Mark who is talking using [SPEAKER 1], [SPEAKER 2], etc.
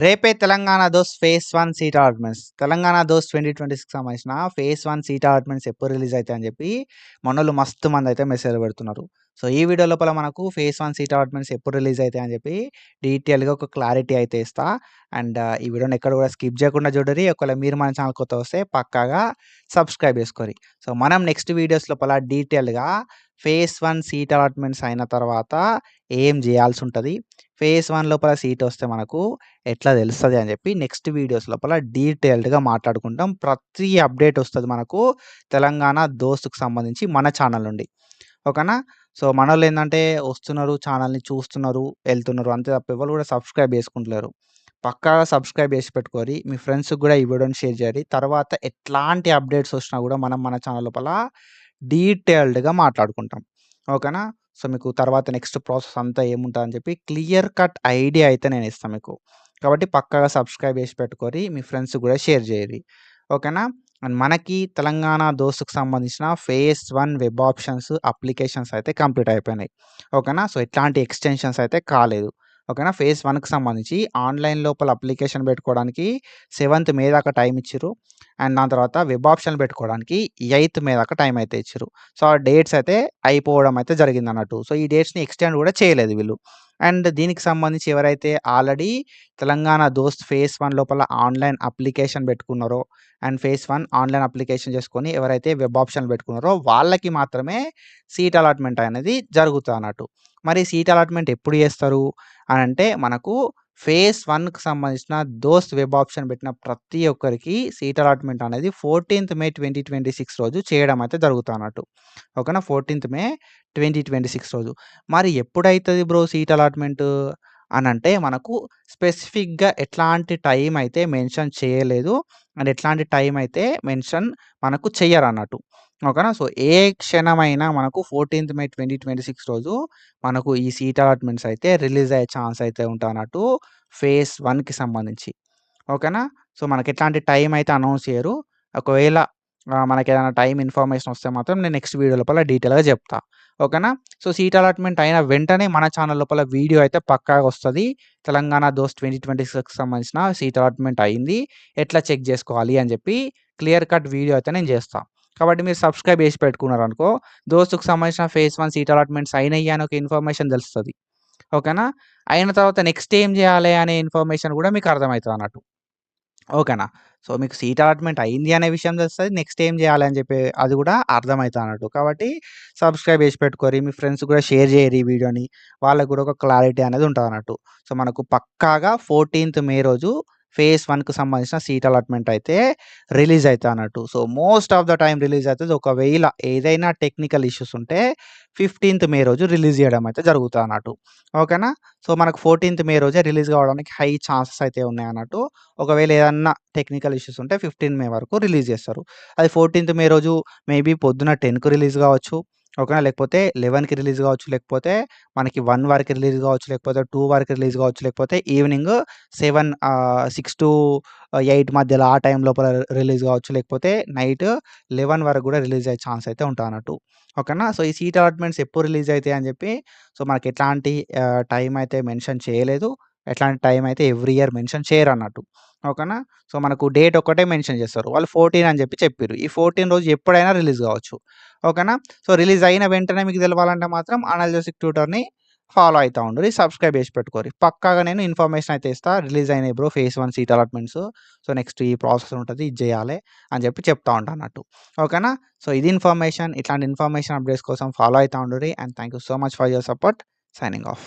[SPEAKER 1] రేపే తెలంగాణ దోస్త్ phase 1 seat allotments. Telangana దోస్త్ 2026కి సంబంధించిన ఫేజ్ 1 సీట్ అలాట్‌మెంట్స్ ఎప్పుడు రిలీజ్ అయితాయని చెప్పి మనోళ్ళు మస్తు మందైతే మెసేజ్‌లు పెడుతున్నారు. సో, ఈ వీడియో లోపల మనకు ఫేజ్ 1 సీట్ అలాట్‌మెంట్స్ ఎప్పుడు రిలీజ్ అయితాయని చెప్పి డీటెయిల్‌గా ఒక క్లారిటీ అయితే ఇస్తా. అండ్ ఈ వీడియోని ఎక్కడ కూడా స్కిప్ చేయకుండా చూడుర్రి. ఒకవేళ మీరు మన ఛానల్ కొత్తగా వస్తే పక్కాగా సబ్స్క్రైబ్ చేసుకోర్రి. సో, మనం నెక్స్ట్ వీడియోస్ లోపల డీటెయిల్‌గా ఫేజ్ 1 సీట్ అలాట్‌మెంట్స్ అయిన తర్వాత ఏం చేయాల్సుంటది? ఫేజ్ 1 లోపల సీట్ వస్తే మనకు ఎట్లా తెలుస్తది అని చెప్పి నెక్స్ట్ వీడియోస్ లోపల డీటెయిల్డ్‌గా మాట్లాడుకుంటాం. ప్రతి అప్డేట్ వస్తది మనకు తెలంగాణ దోస్త్‌కి సంబంధించి మన ఛానల్ నుండి. ఓకేనా? సో, మనోళ్ళేందంటే వస్తున్నారు, ఛానల్‌ని చూస్తున్నారు, ఎళ్తున్నారు. అంతే తప్ప ఎవరు కూడా సబ్స్క్రైబ్ చేసుకుంటలేరు. పక్కాగా సబ్స్క్రైబ్ చేసి పెట్టుకోరి. మీ ఫ్రెండ్స్‌కి కూడా ఈ వీడియోని షేర్ చేయండి. తర్వాత ఎట్లాంటి అప్డేట్స్ వచ్చినా కూడా మనం మన ఛానల్ లోపల డీటెయిల్డ్‌గా మాట్లాడుకుంటాం. ఓకేనా? సో, మీకు తర్వాత నెక్స్ట్ ప్రాసెస్ అంతా ఏముంటదని చెప్పి క్లియర్ కట్ ఐడియా అయితే నేనిస్తా మీకు. కాబట్టి పక్కాగా సబ్స్క్రైబ్ చేసి పెట్టుకోరి. మీ ఫ్రెండ్స్‌కి కూడా షేర్ చేయిర్రి. ఓకేనా? అండ్ మనకి తెలంగాణ దోస్త్‌కి సంబంధించిన ఫేజ్ 1 వెబ్ ఆప్షన్స్, అప్లికేషన్స్ అయితే కంప్లీట్ అయిపోయినాయి. ఓకేనా? సో, ఎట్లాంటి ఎక్స్‌టెన్షన్స్ అయితే కాలేదు. ఓకేనా? ఫేజ్ 1కి సంబంధించి ఆన్‌లైన్ లోపల అప్లికేషన్ పెట్టుకోవడానికి 7థ్ మే దాకా టైమ్ ఇచ్చిర్రు. అండ్ దాని తర్వాత వెబ్ ఆప్షన్‌లు పెట్టుకోవడానికి 8థ్ మే దాకా టైమ్ అయితే ఇచ్చిర్రు. సో, ఆ డేట్స్ అయితే అయిపోవడం అయితే జరిగిందన్నట్టు. సో, ఈ డేట్స్‌ని ఎక్స్‌టెండ్ కూడా చేయలేదు వీళ్ళు. అండ్ దీనికి సంబంధించి ఎవరైతే ఆల్రెడీ తెలంగాణ దోస్త్ ఫేజ్ 1 లోపల ఆన్‌లైన్ అప్లికేషన్ పెట్టుకున్నారో అండ్ ఫేజ్ 1 ఆన్‌లైన్ అప్లికేషన్ చేసుకొని ఎవరైతే వెబ్ ఆప్షన్‌లు పెట్టుకున్నారో వాళ్ళకి మాత్రమే సీట్ అలాట్‌మెంట్ అనేది జరుగుతదన్నట్టు. మరి సీట్ అలాట్‌మెంట్ ఎప్పుడు చేస్తారు అనంటే మనకు ఫేజ్ 1కి సంబంధించిన దోస్త్ వెబ్ ఆప్షన్ పెట్టిన ప్రతి ఒక్కరికి సీట్ అలాట్‌మెంట్ అనేది 14థ్ మే 2026 రోజు చేయడం అయితే జరుగుతదన్నట్టు. ఓకేనా? 14థ్ మే 2026 రోజు. మరి ఎప్పుడైతది బ్రో సీట్ అలాట్‌మెంటు అనంటే మనకు స్పెసిఫిక్‌గా ఎట్లాంటి టైం అయితే మెన్షన్ చేయలేదు. అండ్ ఎట్లాంటి టైం అయితే మెన్షన్ మనకు చెయ్యరన్నట్టు. ఓకేనా? సో, ఏ క్షణమైనా మనకు 14థ్ మే 2026 రోజు మనకు ఈ సీట్ అలాట్‌మెంట్స్ అయితే రిలీజ్ అయ్యే ఛాన్స్ అయితే ఉంటదన్నట్టు ఫేజ్ 1కి సంబంధించి. ఓకేనా? సో, మనకెట్లాంటి టైం అయితే అనౌన్స్ చేయరు. ఒకవేళ మనకేదైనా టైం ఇన్ఫర్మేషన్ వస్తే మాత్రం నేను నెక్స్ట్ వీడియో లోపల డీటెయిల్‌గా చెప్తా. ఓకేనా? సో, సీట్ అలాట్‌మెంట్ అయిన వెంటనే మన ఛానల్ లోపల వీడియో అయితే పక్కాగా వస్తది. తెలంగాణ దోస్త్ 2026కి సంబంధించిన సీట్ అలాట్‌మెంట్ అయింది. ఎట్లా చెక్ చేసుకోవాలి అని చెప్పి క్లియర్ కట్ వీడియో అయితే నేను చేస్తా. కాబట్టి మీరు సబ్స్క్రైబ్ చేసి పెట్టుకున్నారనుకో దోస్తుకి సంబంధించిన ఫేజ్ 1 సీట్ అలాట్‌మెంట్స్ అయినయి అని ఒక ఇన్ఫర్మేషన్ తెలుస్తది. ఓకేనా? అయిన తర్వాత నెక్స్ట్ ఏం చేయాలి అనే ఇన్ఫర్మేషన్ కూడా మీకు అర్థమైతదన్నట్టు. ఓకేనా? సో, మీకు సీట్ అలాట్‌మెంట్ అయింది అనే విషయం తెలుస్తది. నెక్స్ట్ ఏం చేయాలి అని చెప్పి అది కూడా అర్థమైతదన్నట్టు. కాబట్టి సబ్స్క్రైబ్ చేసి పెట్టుకోరి. మీ ఫ్రెండ్స్‌కి కూడా షేర్ చేయిర్రి ఈ వీడియోని. వాళ్ళకి కూడా ఒక క్లారిటీ అనేది ఉంటదన్నట్టు. సో, మనకు పక్కాగా 14థ్ మే రోజు ఫేజ్ 1కి సంబంధించిన సీట్ అలాట్‌మెంట్ అయితే రిలీజ్ అయితదన్నట్టు. So, most of the time release అయితది. ఒకవేళ ఏదైనా టెక్నికల్ ఇష్యూస్ ఉంటే 15థ్ మే రోజు రిలీజ్ చేయడం అయితే జరుగుతదన్నట్టు. ఓకేనా? సో, మనకు 14థ్ మే రోజే రిలీజ్ కావడానికి హై ఛాన్సెస్ అయితే ఉన్నాయన్నట్టు. ఒకవేళ ఏదన్నా టెక్నికల్ ఇష్యూస్ ఉంటే 15 మే వరకు రిలీజ్ చేస్తారు. అది 14థ్ మే రోజు మేబీ పొద్దున 10కి రిలీజ్ కావచ్చు. ఓకేనా? లేకపోతే 11కి రిలీజ్ కావచ్చు. లేకపోతే మనకి 1 వరకి రిలీజ్ కావచ్చు. లేకపోతే 2 వరకి రిలీజ్ కావచ్చు. లేకపోతే ఈవినింగ్ 6-8 మధ్యలో ఆ టైం లోపల రిలీజ్ కావచ్చు. లేకపోతే నైట్ 11 వరకు కూడా రిలీజ్ అయ్యే ఛాన్స్ అయితే ఉంటదన్నట్టు. ఓకేనా? సో, ఈ సీట్ అలాట్‌మెంట్స్ ఎప్పుడు రిలీజ్ అయితాయి అని చెప్పి సో, మనకి ఎట్లాంటి టైం అయితే మెన్షన్ చేయలేదు. ఎట్లాంటి టైం అయితే ఎవ్రీ ఇయర్ మెన్షన్ చేయరన్నట్టు. ఓకేనా? సో, మనకు డేట్ ఒక్కటే మెన్షన్ చేస్తారు. వాళ్ళు 14 అని చెప్పి చెప్పిర్రు. ఈ 14 రోజు ఎప్పుడైనా రిలీజ్ కావచ్చు. ఓకేనా? సో, రిలీజ్ అయిన వెంటనే మీకు తెలవాలంటే మాత్రం అనలిసిస్ ట్యూటర్‌ని ఫాలో అయితా ఉండుర్రి. సబ్స్క్రైబ్ చేసి పెట్టుకోర్రి. పక్కాగా నేను ఇన్ఫర్మేషన్ అయితే ఇస్తా. రిలీజ్ అయినాయి bro phase 1 seat allotments. So, next ఈ ప్రాసెస్ ఉంటది. ఇది చేయాలి అని చెప్పి చెప్తా ఉంటా అన్నట్టు. ఓకేనా? సో, ఇది ఇన్ఫర్మేషన్. ఇట్లాంటి ఇన్ఫర్మేషన్ అప్డేట్స్ కోసం ఫాలో అయితా ఉండుర్రి. And thank you so much for your support. Signing of.